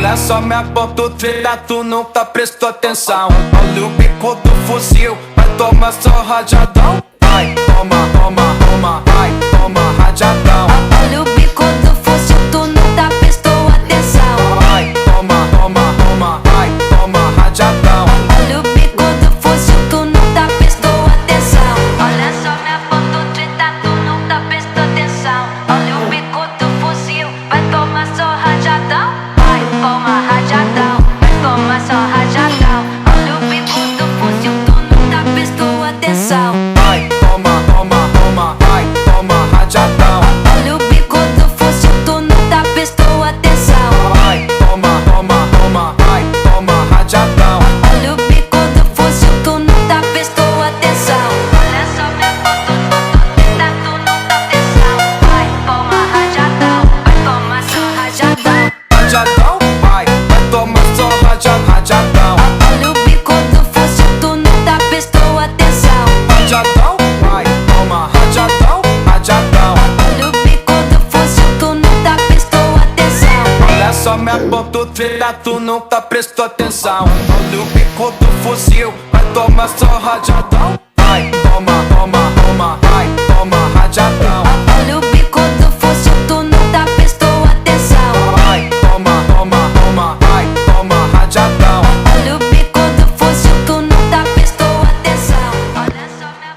Olha só minha ponto treta, tu nunca prestou atenção. Olha o bico do fuzil, vai tomar só rajadão. Vai, toma, toma, toma, vai, toma rajadão. Olha o bico do fuzil, tu nunca prestou atenção. Vai, toma, toma, toma, vai, toma rajadão. Olha o bico do fuzil, tu nunca prestou atenção. Olha só minha ponto treta, tu nunca prestou atenção. Olha o bico do fuzil, vai tomar só rajadão. Vai, toma rajadão, vai tomar só rajadão. Olha o bico do fuzil, tu nunca prestou atenção. Vai, toma, toma, toma, vai, toma rajadão. Olha o bico do fuzil, tu nunca prestou atenção. Vai, toma, toma, toma, vai, toma rajadão. Olha o bico do fuzil, tu nunca prestou atenção. Olha só minha ponto treta, tu nunca atenção. Vai, toma rajadão, vai tomar só rajadão. Rajadão, vai tomar só rajadão. Olha o bico do fuzil, tu nunca prestou atenção. Rajadão, vai, toma rajadão, rajadão. Olha o bico do fuzil, tu nunca prestou atenção. Olha só minha ponto treta, tu nunca prestou atenção. Olha o bico do fuzil, vai tomar só rajadão. Vai, toma, toma, toma, vai, toma rajadão. Olha o bico do fuzil, tu nunca prestou atenção. Vai, toma, toma, toma, vai, toma rajadão. Olha o bico do fuzil, tu nunca prestou atenção. Olha só minha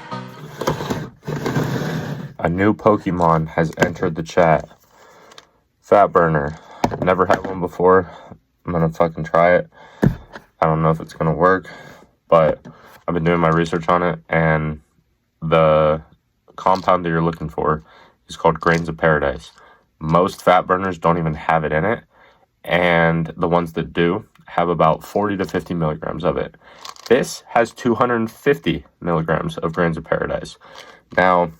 A new Pokemon has entered the chat. Fat burner. Never had one before. I'm gonna fucking try it. I don't know if it's gonna work, but I've been doing my research on it, and the compound that you're looking for is called Grains of Paradise. Most fat burners don't even have it in it, and the ones that do have about 40 to 50 milligrams of it. This has 250 milligrams of Grains of Paradise. Now,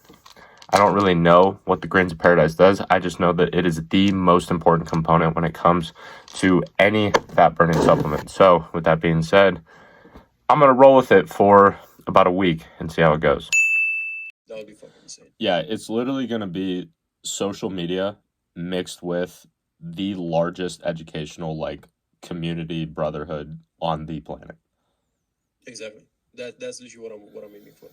I don't really know what the Grains of Paradise does. I just know that it is the most important component when it comes to any fat burning supplement. So with that being said, I'm going to roll with it for about a week and see how it goes. That would be fucking insane. Yeah, it's literally going to be social media mixed with the largest educational community brotherhood on the planet. Exactly. That's literally what I'm aiming for.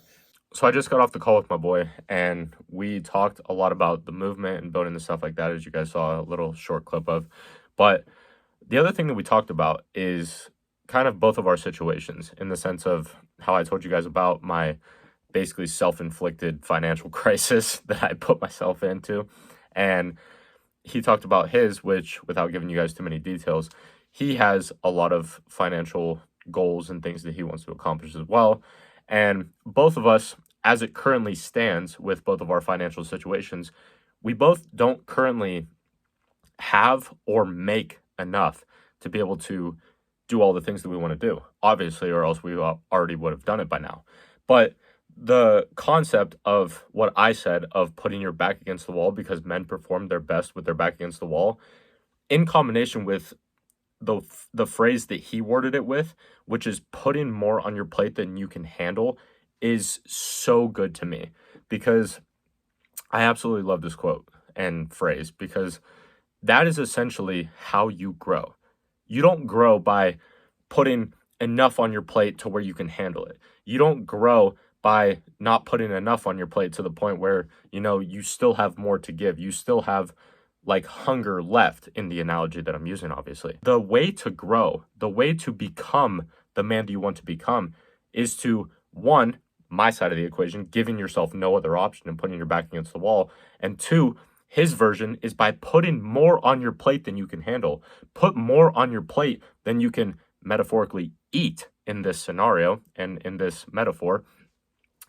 So I just got off the call with my boy, and we talked a lot about the movement and building and stuff like that, as you guys saw a little short clip of. But the other thing that we talked about is kind of both of our situations, in the sense of how I told you guys about my basically self-inflicted financial crisis that I put myself into. And he talked about his, which, without giving you guys too many details, he has a lot of financial goals and things that he wants to accomplish as well. And both of us, as it currently stands with both of our financial situations, we both don't currently have or make enough to be able to do all the things that we want to do, obviously, or else we already would have done it by now. But the concept of what I said of putting your back against the wall because men perform their best with their back against the wall, in combination with the phrase that he worded it with, which is putting more on your plate than you can handle, is so good to me, because I absolutely love this quote and phrase, because that is essentially how you grow. You don't grow by putting enough on your plate to where you can handle it. You don't grow by not putting enough on your plate to the point where, you still have more to give. You still have hunger left, in the analogy that I'm using, obviously. The way to grow, the way to become the man that you want to become, is to, one, my side of the equation, giving yourself no other option and putting your back against the wall. And two, his version is by putting more on your plate than you can handle. Put more on your plate than you can metaphorically eat in this scenario and in this metaphor.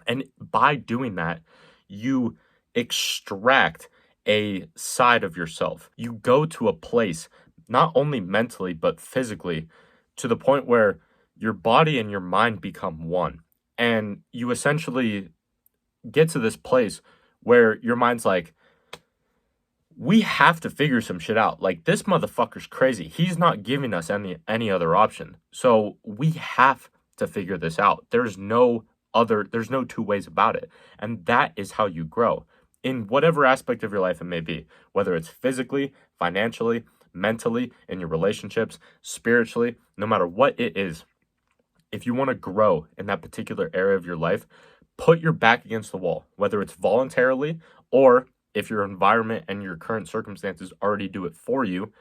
And by doing that, you extract a side of yourself. You go to a place, not only mentally, but physically, to the point where your body and your mind become one. And you essentially get to this place where your mind's like, we have to figure some shit out. This motherfucker's crazy. He's not giving us any other option. So we have to figure this out. There's no two ways about it. And that is how you grow in whatever aspect of your life it may be, whether it's physically, financially, mentally, in your relationships, spiritually, no matter what it is. If you want to grow in that particular area of your life, put your back against the wall, whether it's voluntarily or if your environment and your current circumstances already do it for you.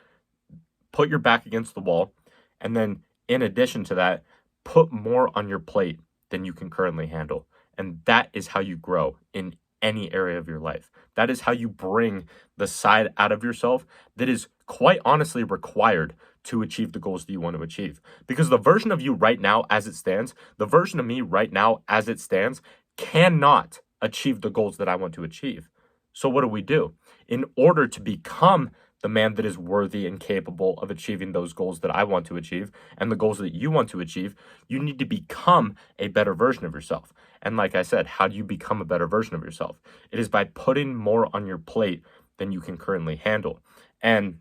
Put your back against the wall, and then in addition to that, put more on your plate than you can currently handle. And that is how you grow in any area of your life. That is how you bring the side out of yourself that is quite honestly required to achieve the goals that you want to achieve. Because the version of you right now as it stands, the version of me right now as it stands, cannot achieve the goals that I want to achieve. So what do? In order to become the man that is worthy and capable of achieving those goals that I want to achieve and the goals that you want to achieve, you need to become a better version of yourself. And like I said, how do you become a better version of yourself? It is by putting more on your plate than you can currently handle. And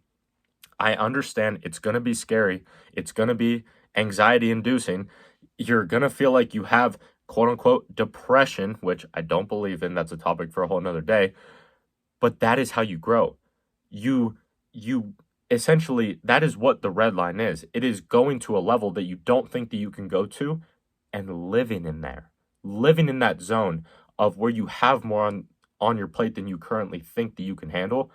I understand it's going to be scary. It's going to be anxiety inducing. You're going to feel like you have quote unquote depression, which I don't believe in. That's a topic for a whole nother day. But that is how you grow. You essentially, that is what the red line is. It is going to a level that you don't think that you can go to and living in there, living in that zone of where you have more on your plate than you currently think that you can handle,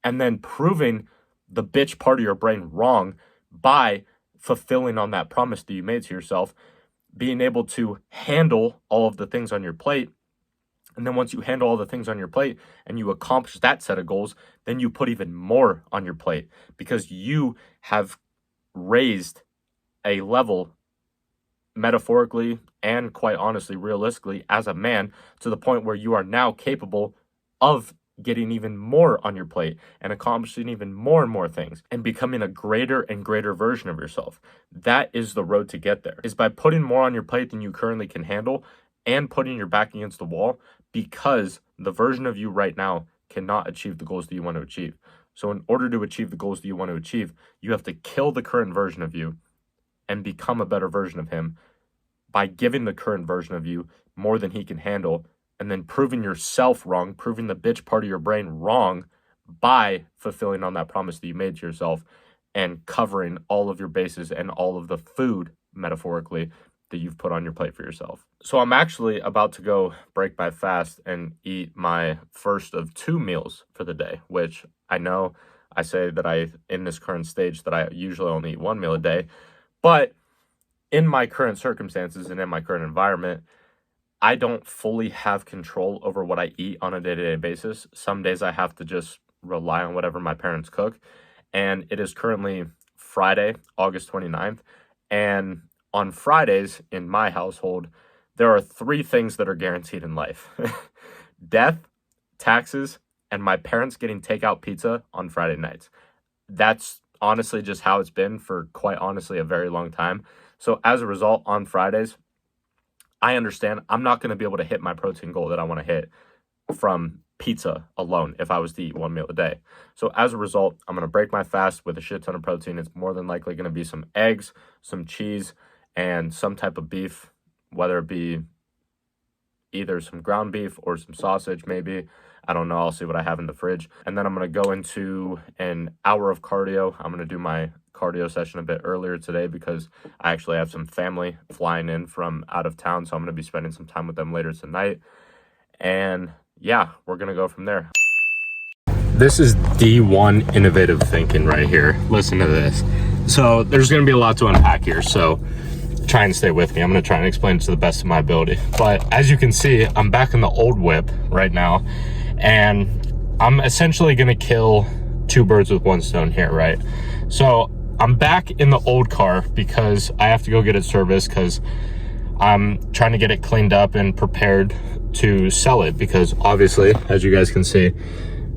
and then proving the bitch part of your brain wrong by fulfilling on that promise that you made to yourself, being able to handle all of the things on your plate. And then once you handle all the things on your plate and you accomplish that set of goals, then you put even more on your plate because you have raised a level metaphorically and quite honestly, realistically, as a man to the point where you are now capable of getting even more on your plate and accomplishing even more and more things and becoming a greater and greater version of yourself. That is the road to get there, is by putting more on your plate than you currently can handle and putting your back against the wall, because the version of you right now cannot achieve the goals that you want to achieve. So in order to achieve the goals that you want to achieve, you have to kill the current version of you and become a better version of him by giving the current version of you more than he can handle, and then proving yourself wrong, proving the bitch part of your brain wrong by fulfilling on that promise that you made to yourself and covering all of your bases and all of the food, metaphorically, that you've put on your plate for yourself. So I'm actually about to go break my fast and eat my first of 2 meals for the day, which I know I say that in this current stage, that I usually only eat 1 meal a day. But in my current circumstances and in my current environment, I don't fully have control over what I eat on a day-to-day basis. Some days I have to just rely on whatever my parents cook. And it is currently Friday, August 29th. And on Fridays in my household, there are 3 things that are guaranteed in life. Death, taxes, and my parents getting takeout pizza on Friday nights. That's honestly just how it's been for quite honestly a very long time. So as a result, on Fridays, I understand I'm not going to be able to hit my protein goal that I want to hit from pizza alone if I was to eat 1 meal a day. So as a result, I'm going to break my fast with a shit ton of protein. It's more than likely going to be some eggs, some cheese, and some type of beef, whether it be either some ground beef or some sausage maybe. I don't know. I'll see what I have in the fridge. And then I'm going to go into an hour of cardio. I'm going to do my cardio session a bit earlier today because I actually have some family flying in from out of town. So I'm going to be spending some time with them later tonight. And yeah, we're going to go from there. This is D1 innovative thinking right here. Listen to this. So there's going to be a lot to unpack here. So try and stay with me. I'm going to try and explain it to the best of my ability. But as you can see, I'm back in the old whip right now. And I'm essentially going to kill 2 birds with 1 stone here, right? So I'm back in the old car because I have to go get it serviced because I'm trying to get it cleaned up and prepared to sell it, because obviously, as you guys can see,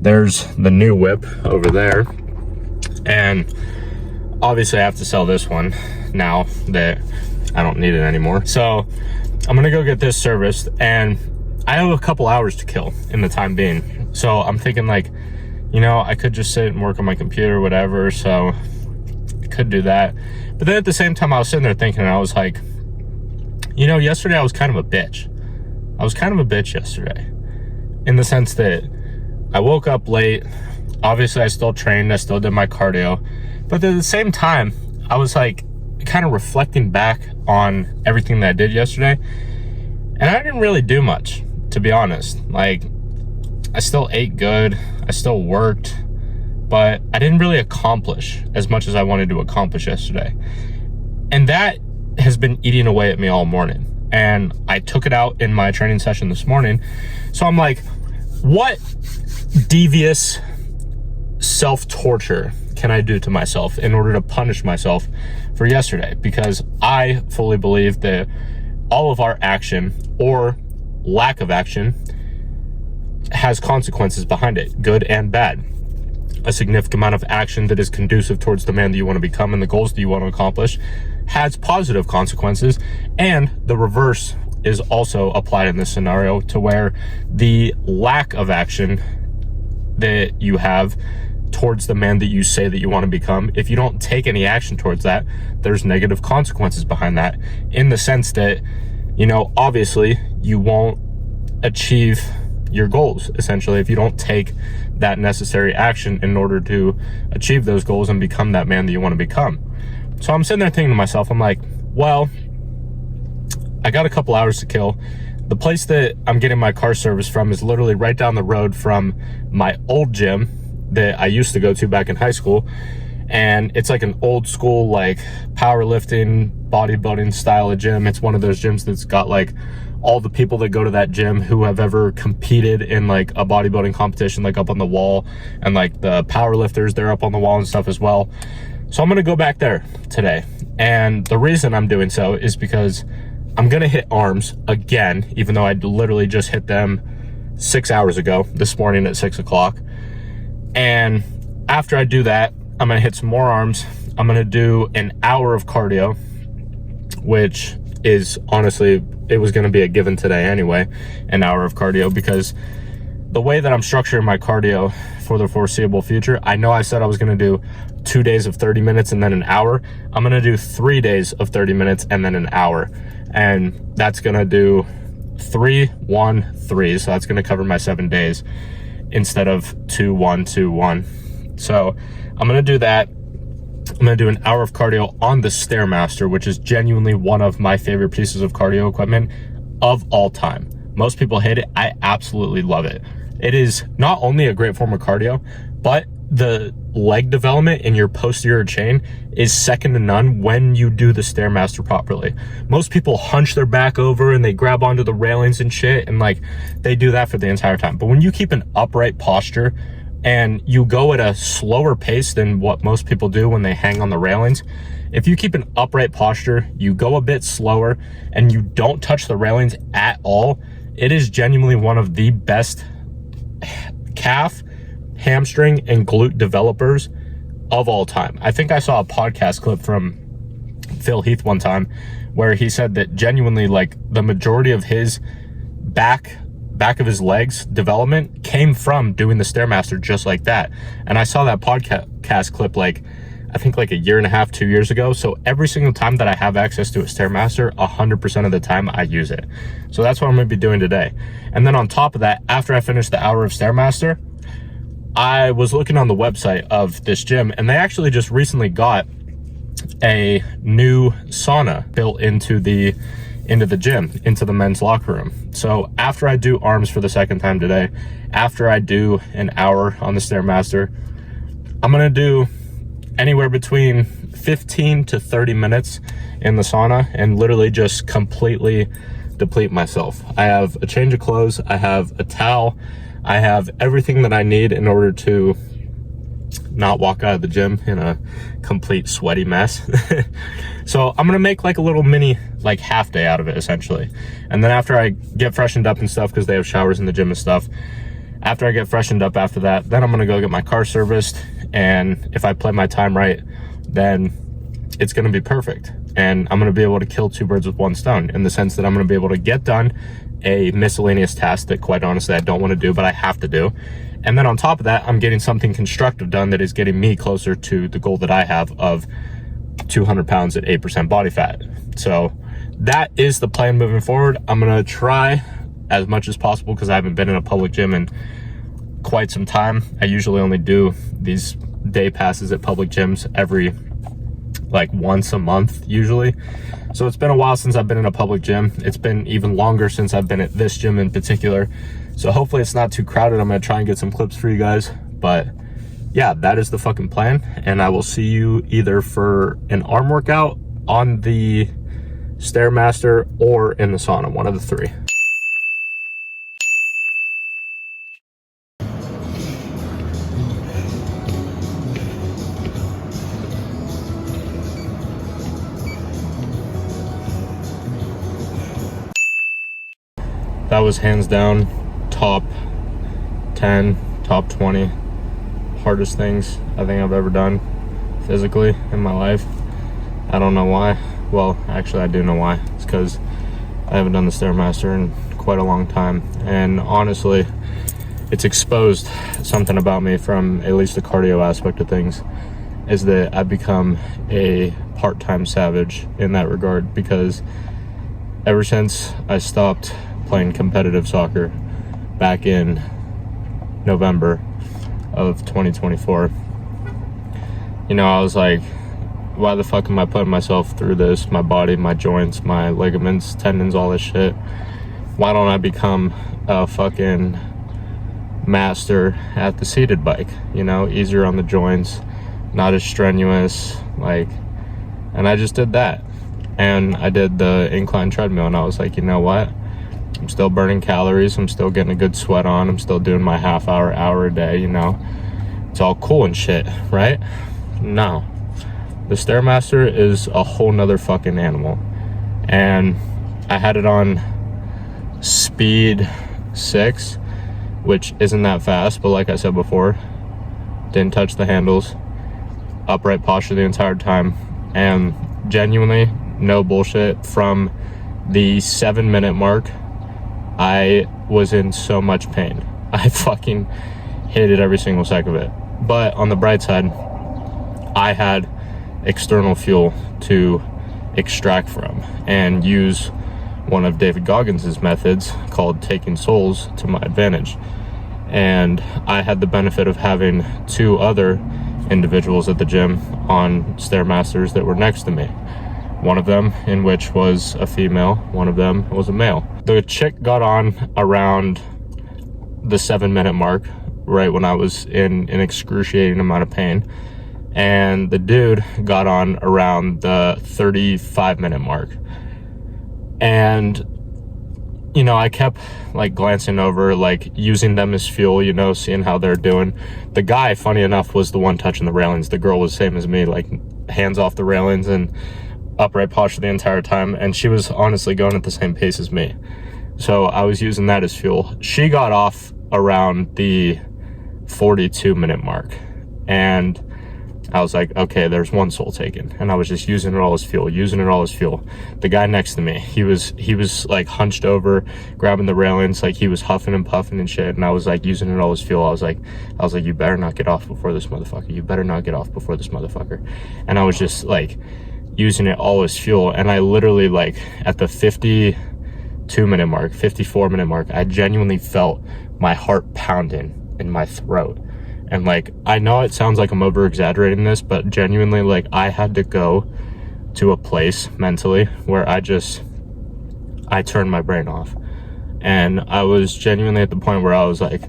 there's the new whip over there. And obviously I have to sell this one now that I don't need it anymore. So I'm going to go get this serviced, and I have a couple hours to kill in the time being. So I'm thinking like, you know, I could just sit and work on my computer or whatever. So I could do that. But then at the same time, I was sitting there thinking, I was like, you know, yesterday I was kind of a bitch. I was kind of a bitch yesterday in the sense that I woke up late. obviously I still trained, I still did my cardio, but at the same time, I was like kind of reflecting back on everything that I did yesterday, and I didn't really do much, to be honest. Like, I still ate good, I still worked, but I didn't really accomplish as much as I wanted to accomplish yesterday. And that has been eating away at me all morning. And I took it out in my training session this morning. So I'm like, what devious self-torture can I do to myself in order to punish myself for yesterday? Because I fully believe that all of our action or lack of action has consequences behind it, good and bad. A significant amount of action that is conducive towards the man that you want to become and the goals that you want to accomplish has positive consequences, and the reverse is also applied in this scenario, to where the lack of action that you have towards the man that you say that you want to become, if you don't take any action towards that, there's negative consequences behind that, in the sense that, you know, obviously you won't achieve your goals, essentially, if you don't take that necessary action in order to achieve those goals and become that man that you want to become. So I'm sitting there thinking to myself, I'm like, well, I got a couple hours to kill. The place that I'm getting my car service from is literally right down the road from my old gym that I used to go to back in high school. And it's like an old school, like, powerlifting, bodybuilding style of gym. It's one of those gyms that's got like all the people that go to that gym who have ever competed in like a bodybuilding competition, like, up on the wall, and like the power lifters, they're up on the wall and stuff as well. So I'm gonna go back there today. And the reason I'm doing so is because I'm gonna hit arms again, even though I literally just hit them 6 hours ago, this morning at 6 o'clock. And after I do that, I'm gonna hit some more arms. I'm gonna do an hour of cardio, which is honestly, it was gonna be a given today anyway, an hour of cardio, because the way that I'm structuring my cardio for the foreseeable future, I know I said I was gonna do 2 days of 30 minutes and then an hour. I'm gonna do 3 days of 30 minutes and then an hour. And that's gonna do 3, 1, 3. So that's gonna cover my 7 days instead of 2, 1, 2, 1. So I'm gonna do that. I'm gonna do an hour of cardio on the Stairmaster, which is genuinely one of my favorite pieces of cardio equipment of all time. Most people hate it. I absolutely love it. It is not only a great form of cardio, but the leg development in your posterior chain is second to none when you do the Stairmaster properly. Most people hunch their back over and they grab onto the railings and shit, and like, they do that for the entire time. But when you keep an upright posture and you go at a slower pace than what most people do when they hang on the railings, if you keep an upright posture, you go a bit slower, and you don't touch the railings at all, it is genuinely one of the best calf, hamstring, and glute developers of all time. I think I saw a podcast clip from Phil Heath one time where he said that genuinely, like, the majority of his back of his legs development came from doing the Stairmaster just like that. And I saw that podcast clip, like, I think like a year and a half, 2 years ago. So every single time that I have access to a Stairmaster, 100% of the time I use it. So that's what I'm gonna be doing today. And then on top of that, after I finish the hour of Stairmaster, I was looking on the website of this gym, and they actually just recently got a new sauna built into the gym, into the men's locker room. So after I do arms for the second time today, after I do an hour on the Stairmaster, I'm gonna do anywhere between 15 to 30 minutes in the sauna and literally just completely deplete myself. I have a change of clothes, I have a towel, I have everything that I need in order to not walk out of the gym in a complete sweaty mess. So I'm gonna make like a little mini, like, half day out of it essentially. And then after I get freshened up and stuff, because they have showers in the gym and stuff, after I get freshened up after that, then I'm gonna go get my car serviced. And if I play my time right, then it's gonna be perfect. And I'm gonna be able to kill 2 birds with 1 stone, in the sense that I'm gonna be able to get done a miscellaneous task that, quite honestly, I don't want to do, but I have to do. And then on top of that, I'm getting something constructive done that is getting me closer to the goal that I have of 200 pounds at 8% body fat. So that is the plan moving forward. I'm gonna try as much as possible, because I haven't been in a public gym in quite some time. I usually only do these day passes at public gyms every like once a month usually. So it's been a while since I've been in a public gym. It's been even longer since I've been at this gym in particular. So hopefully it's not too crowded. I'm gonna try and get some clips for you guys. But yeah, that is the fucking plan. And I will see you either for an arm workout on the Stairmaster or in the sauna, one of the three. That was hands down top 10, top 20 hardest things I think I've ever done physically in my life. I don't know why. Well, actually I do know why. It's because I haven't done the Stairmaster in quite a long time. And honestly, it's exposed something about me from at least the cardio aspect of things, is that I've become a part-time savage in that regard, because ever since I stopped playing competitive soccer back in November of 2024, you know, I was like, why the fuck am I putting myself through this? My body, my joints, my ligaments, tendons, all this shit. Why don't I become a fucking master at the seated bike? You know, easier on the joints, not as strenuous, like, and I just did that. And I did the incline treadmill, and I was like, you know what? I'm still burning calories. I'm still getting a good sweat on. I'm still doing my half hour, hour a day, you know. It's all cool and shit, right? No. The Stairmaster is a whole nother fucking animal. And I had it on speed 6, which isn't that fast, but like I said before, didn't touch the handles, upright posture the entire time, and genuinely, no bullshit, from the 7-minute mark, I was in so much pain. I fucking hated every single second of it. But on the bright side, I had external fuel to extract from and use one of David Goggins' methods called taking souls to my advantage. And I had the benefit of having 2 other individuals at the gym on Stairmasters that were next to me. One of them in which was a female, one of them was a male. The chick got on around the 7-minute mark, right when I was in an excruciating amount of pain. And the dude got on around the 35-minute mark. And, you know, I kept like glancing over, like using them as fuel, you know, seeing how they're doing. The guy, funny enough, was the one touching the railings. The girl was the same as me, like hands off the railings and upright posture the entire time. And she was honestly going at the same pace as me. So I was using that as fuel. She got off around the 42-minute mark. And I was like, okay, there's 1 soul taken. And I was just using it all as fuel, The guy next to me, he was like hunched over, grabbing the railings, like he was huffing and puffing and shit. And I was like using it all as fuel. I was like, you better not get off before this motherfucker. You better not get off before this motherfucker. And I was just like using it all as fuel. And I literally, like, at the 52-minute mark, 54-minute mark, I genuinely felt my heart pounding in my throat. And like, I know it sounds like I'm over exaggerating this, but genuinely, like, I had to go to a place mentally where I turned my brain off. And I was genuinely at the point where I was like,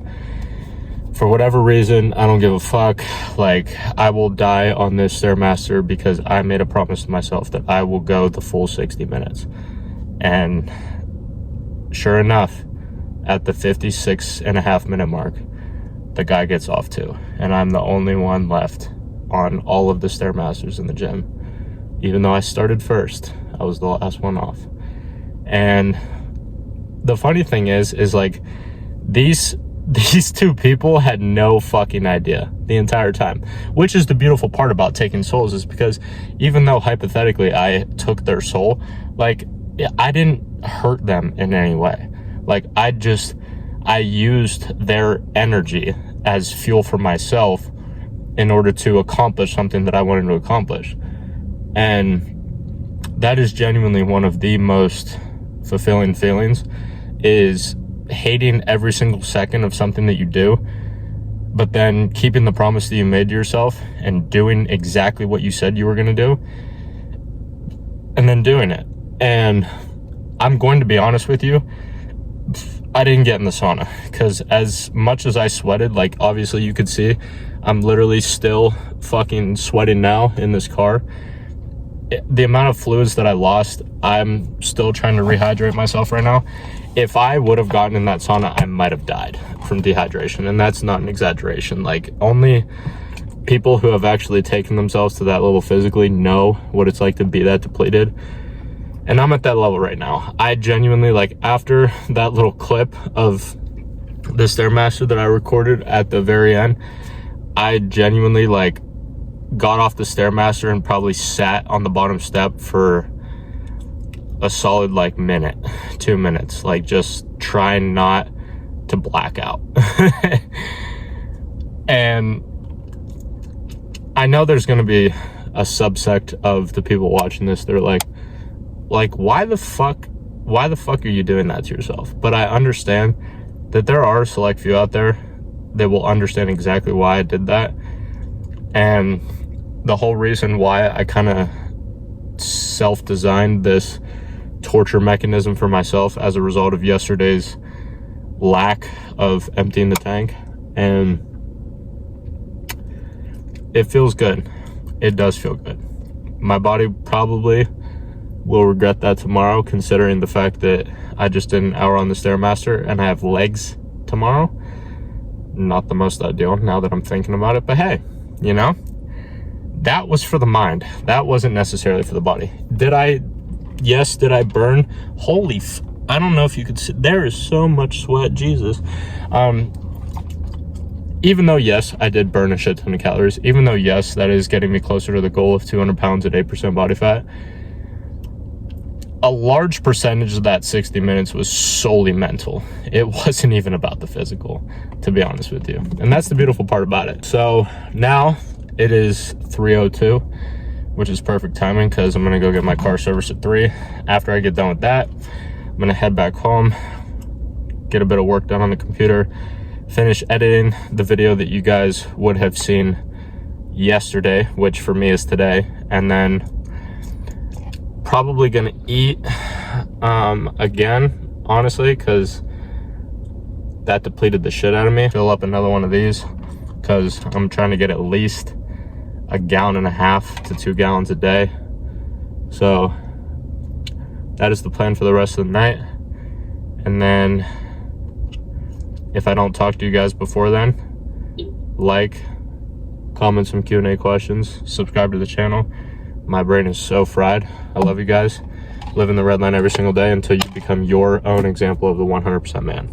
for whatever reason, I don't give a fuck. Like, I will die on this Stairmaster because I made a promise to myself that I will go the full 60 minutes. And sure enough, at the 56.5-minute mark, the guy gets off too. And I'm the only one left on all of the Stairmasters in the gym. Even though I started first, I was the last one off. And the funny thing is like, these 2 people had no fucking idea the entire time, which is the beautiful part about taking souls, is because even though hypothetically I took their soul, like, I didn't hurt them in any way. Like, I used their energy as fuel for myself in order to accomplish something that I wanted to accomplish. And that is genuinely one of the most fulfilling feelings, is hating every single second of something that you do but then keeping the promise that you made to yourself and doing exactly what you said you were going to do, and then doing it. And I'm going to be honest with you, I didn't get in the sauna because as much as I sweated, like obviously you could see, I'm literally still fucking sweating now in this car. The amount of fluids that I lost, I'm still trying to rehydrate myself right now. If I would have gotten in that sauna, I might have died from dehydration. And that's not an exaggeration. Like, only people who have actually taken themselves to that level physically know what it's like to be that depleted. And I'm at that level right now. I genuinely, like, after that little clip of the Stairmaster that I recorded at the very end, I genuinely, like, got off the Stairmaster and probably sat on the bottom step for a solid, like, minute, 2 minutes, like, just trying not to black out. And I know there's going to be a subsect of the people watching this that are like, why the fuck are you doing that to yourself? But I understand that there are a select few out there that will understand exactly why I did that. And the whole reason why I kind of self-designed this torture mechanism for myself as a result of yesterday's lack of emptying the tank. And it feels good. It does feel good. My body probably will regret that tomorrow, considering the fact that I just did an hour on the Stairmaster and I have legs tomorrow. Not the most ideal now that I'm thinking about it, but hey, you know, that was for the mind. That wasn't necessarily for the body. Did I burn? Holy I don't know if you could see, there is so much sweat, Jesus. Even though, yes, I did burn a shit ton of calories, even though, yes, that is getting me closer to the goal of 200 pounds at 8% body fat, a large percentage of that 60 minutes was solely mental. It wasn't even about the physical, to be honest with you. And that's the beautiful part about it. So now it is 3:02, which is perfect timing because I'm going to go get my car serviced at 3. After I get done with that, I'm going to head back home, get a bit of work done on the computer, finish editing the video that you guys would have seen yesterday, which for me is today, and then probably gonna eat again, honestly, because that depleted the shit out of me. Fill up another one of these because I'm trying to get at least 1.5 gallons to 2 gallons a day. So that is the plan for the rest of the night. And then if I don't talk to you guys before then, like, comment some Q&A questions, subscribe to the channel. My brain is so fried. I love you guys. Live in the red line every single day until you become your own example of the 100% man.